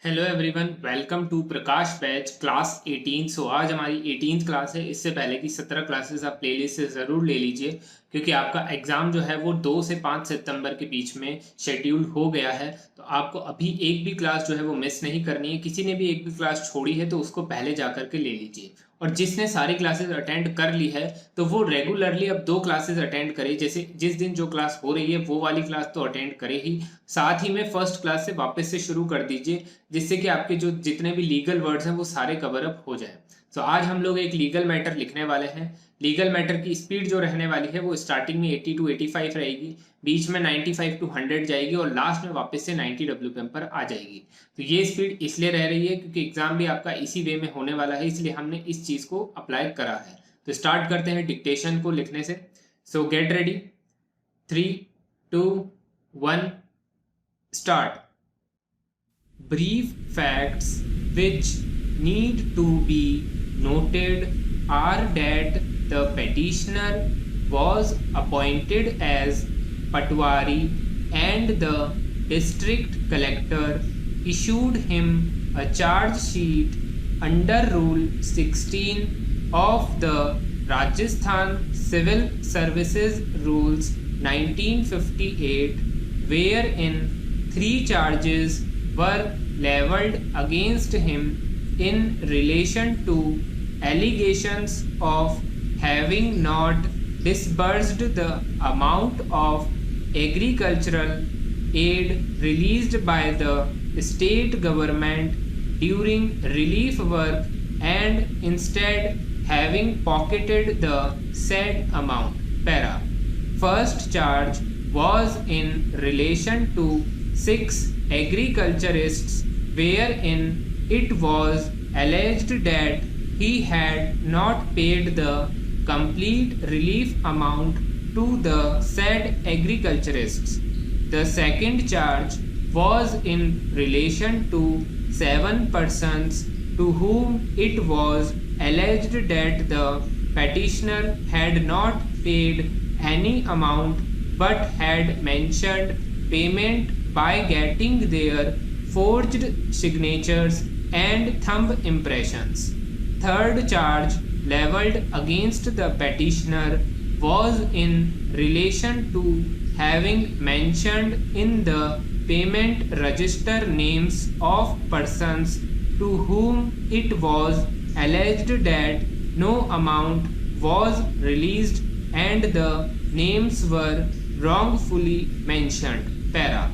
Hello everyone, welcome to Prakash batch class 18। So आज हमारी 18th class है। इससे पहले की 17 क्लासेस आप प्लेलिस्ट से ज़रूर ले लीजिए, क्योंकि आपका एग्ज़ाम जो है वो 2 से 5 सितंबर के बीच में शेड्यूल हो गया है। तो आपको अभी एक भी क्लास जो है वो मिस नहीं करनी है। किसी ने भी एक भी क्लास छोड़ी है तो उसको पहले जा कर के ले लीजिए, और जिसने सारी क्लासेस अटेंड कर ली है तो वो रेगुलरली अब 2 क्लासेस अटेंड करे। जैसे जिस दिन जो क्लास हो रही है वो वाली क्लास तो अटेंड करे ही, साथ ही में फर्स्ट क्लास से वापस से शुरू कर दीजिए, जिससे कि आपके जो जितने भी लीगल वर्ड्स हैं वो सारे कवर अप हो जाए। तो आज हम लोग एक लीगल मैटर लिखने वाले हैं। लीगल मैटर की स्पीड जो रहने वाली है वो स्टार्टिंग में 80 टू 85 रहेगी, बीच में 95 टू 100 जाएगी, और लास्ट में वापस से 90 WPM पर आ जाएगी। तो ये स्पीड इसलिए रह रही है क्योंकि एग्जाम भी आपका इसी वे में होने वाला है, इसलिए हमने इस चीज़ को अप्लाई करा है। तो स्टार्ट करते हैं डिक्टेशन को लिखने से। सो get ready, 3, 2, 1, start. Brief facts which need to be noted are that the petitioner was appointed as Patwari and the district collector issued him a charge sheet under Rule 16 of the Rajasthan Civil Services Rules 1958, wherein 3 charges were leveled against him in relation to allegations of having not disbursed the amount of agricultural aid released by the state government during relief work, and instead having pocketed the said amount. Para. First charge was in relation to 6 agriculturists, wherein it was alleged that he had not paid the complete relief amount to the said agriculturists. The second charge was in relation to 7 persons to whom it was alleged that the petitioner had not paid any amount but had mentioned payment by getting their forged signatures and thumb impressions. Third charge leveled against the petitioner was in relation to having mentioned in the payment register names of persons to whom it was alleged that no amount was released and the names were wrongfully mentioned. Para.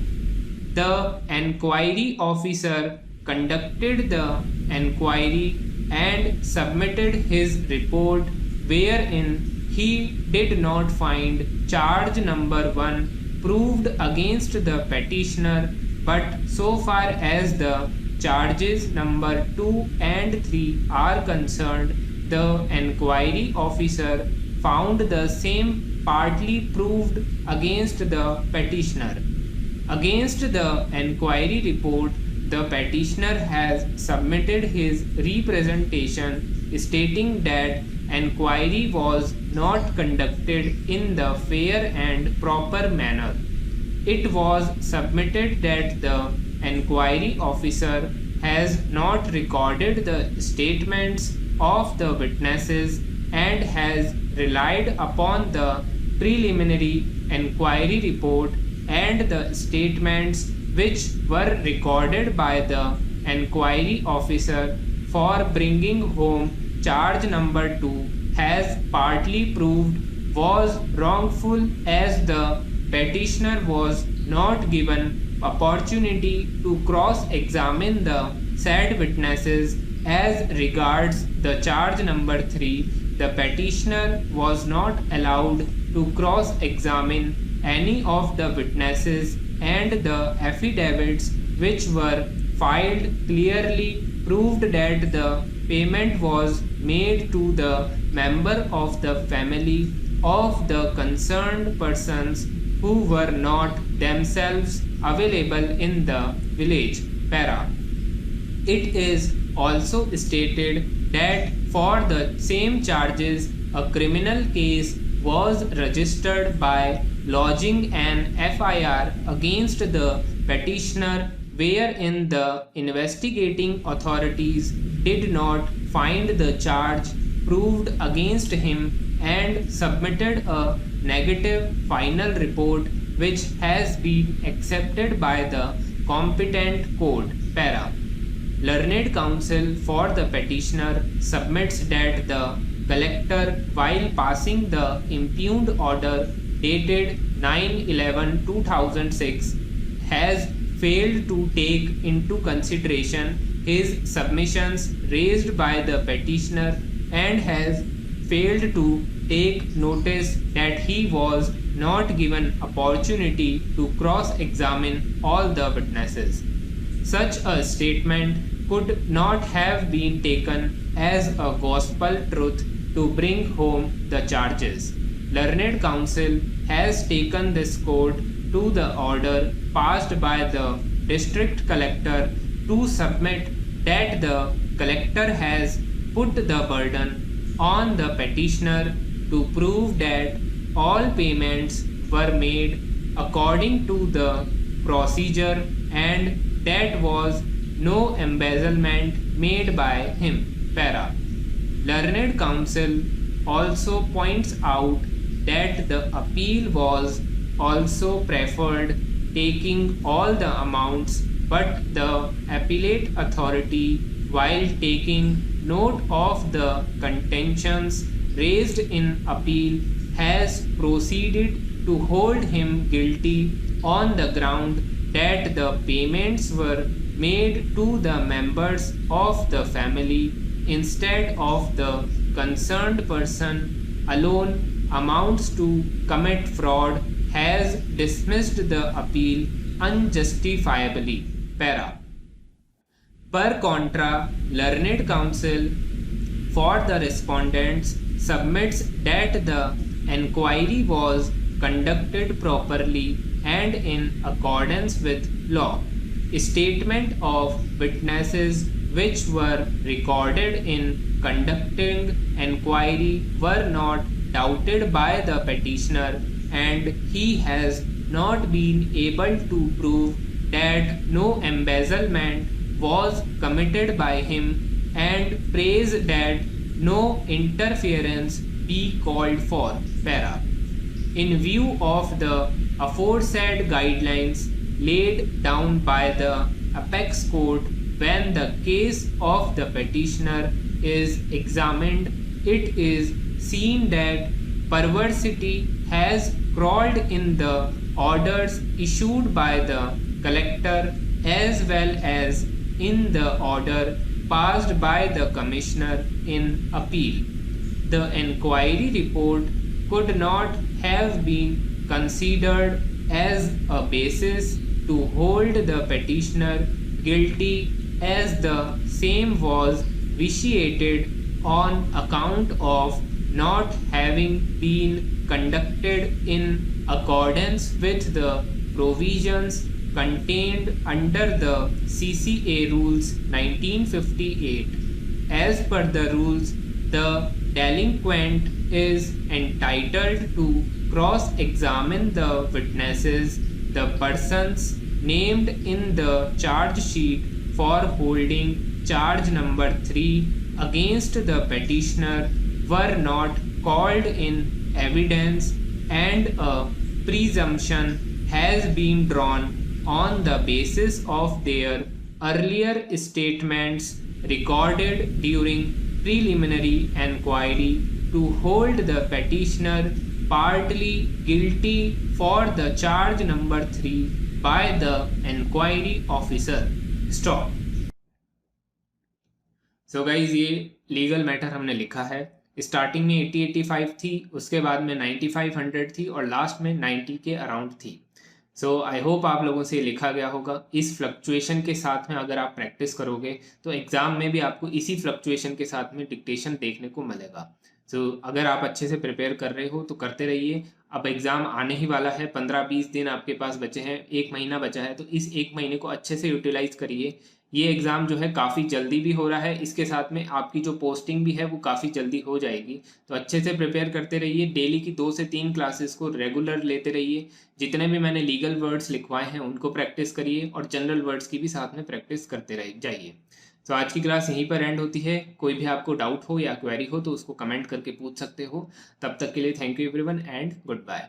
The enquiry officer conducted the enquiry and submitted his report, wherein he did not find charge number 1 proved against the petitioner, but so far as the charges number 2 and 3 are concerned, the enquiry officer found the same partly proved against the petitioner. Against the enquiry report, the petitioner has submitted his representation stating that enquiry was not conducted in the fair and proper manner. It was submitted that the enquiry officer has not recorded the statements of the witnesses and has relied upon the preliminary enquiry report and the statements which were recorded by the enquiry officer for bringing home charge number 2 has partly proved was wrongful, as the petitioner was not given opportunity to cross-examine the said witnesses. As regards the charge number 3, the petitioner was not allowed to cross-examine any of the witnesses, and the affidavits which were filed clearly proved that the payment was made to the member of the family of the concerned persons who were not themselves available in the village. Para. It is also stated that for the same charges a criminal case was registered by lodging an FIR against the petitioner, wherein the investigating authorities did not find the charge proved against him and submitted a negative final report which has been accepted by the competent court. Para. Learned counsel for the petitioner submits that the collector, while passing the impugned order dated 9/11/2006, has failed to take into consideration his submissions raised by the petitioner and has failed to take notice that he was not given opportunity to cross-examine all the witnesses. Such a statement could not have been taken as a gospel truth to bring home the charges. Learned counsel has taken this court to the order passed by the district collector to submit that the collector has put the burden on the petitioner to prove that all payments were made according to the procedure and that was no embezzlement made by him. Para. Learned counsel also points out that the appeal was also preferred taking all the amounts, but the appellate authority, while taking note of the contentions raised in appeal, has proceeded to hold him guilty on the ground that the payments were made to the members of the family instead of the concerned person alone amounts to commit fraud, has dismissed the appeal unjustifiably. Para. Per contra, learned counsel for the respondents submits that the enquiry was conducted properly and in accordance with law. Statement of witnesses which were recorded in conducting enquiry were not doubted by the petitioner and he has not been able to prove that no embezzlement was committed by him and prays that no interference be called for. Para. In view of the aforesaid guidelines laid down by the apex court when the case of the petitioner is examined, it is seen that perversity has crawled in the orders issued by the collector as well as in the order passed by the commissioner in appeal. The enquiry report could not have been considered as a basis to hold the petitioner guilty as the same was vitiated on account of not having been conducted in accordance with the provisions contained under the CCA Rules 1958. As per the rules, the delinquent is entitled to cross-examine the witnesses, the persons named in the charge sheet for holding charge number 3 against the petitioner were not called in evidence, and a presumption has been drawn on the basis of their earlier statements recorded during preliminary enquiry to hold the petitioner partly guilty for the charge number 3 by the enquiry officer. Stop. So guys, ये legal matter हमने लिखा है. Starting में 80-85 थी, उसके बाद में 9500 थी और लास्ट में 90 के अराउंड थी. सो आई होप आप लोगों से लिखा गया होगा. इस फ्लक्चुएशन के साथ में अगर आप प्रैक्टिस करोगे तो एग्ज़ाम में भी आपको इसी फ्लक्चुएशन के साथ में डिक्टेशन देखने को मिलेगा. सो अगर आप अच्छे से प्रिपेयर कर रहे हो तो करते रहिए. अब एग्ज़ाम आने ही वाला है, 15-20 दिन आपके पास बचे हैं, 1 महीना बचा है, तो इस 1 महीने को अच्छे से यूटिलाइज़ करिए. ये एग्ज़ाम जो है काफ़ी जल्दी भी हो रहा है, इसके साथ में आपकी जो पोस्टिंग भी है वो काफ़ी जल्दी हो जाएगी। तो अच्छे से प्रिपेयर करते रहिए, डेली की 2 से 3 क्लासेस को रेगुलर लेते रहिए। जितने भी मैंने लीगल वर्ड्स लिखवाए हैं उनको प्रैक्टिस करिए और जनरल वर्ड्स की भी साथ में प्रैक्टिस करते रह जाइए। तो आज की क्लास यहीं पर एंड होती है। कोई भी आपको डाउट हो या क्वेरी हो तो उसको कमेंट करके पूछ सकते हो। तब तक के लिए thank you everyone and good bye.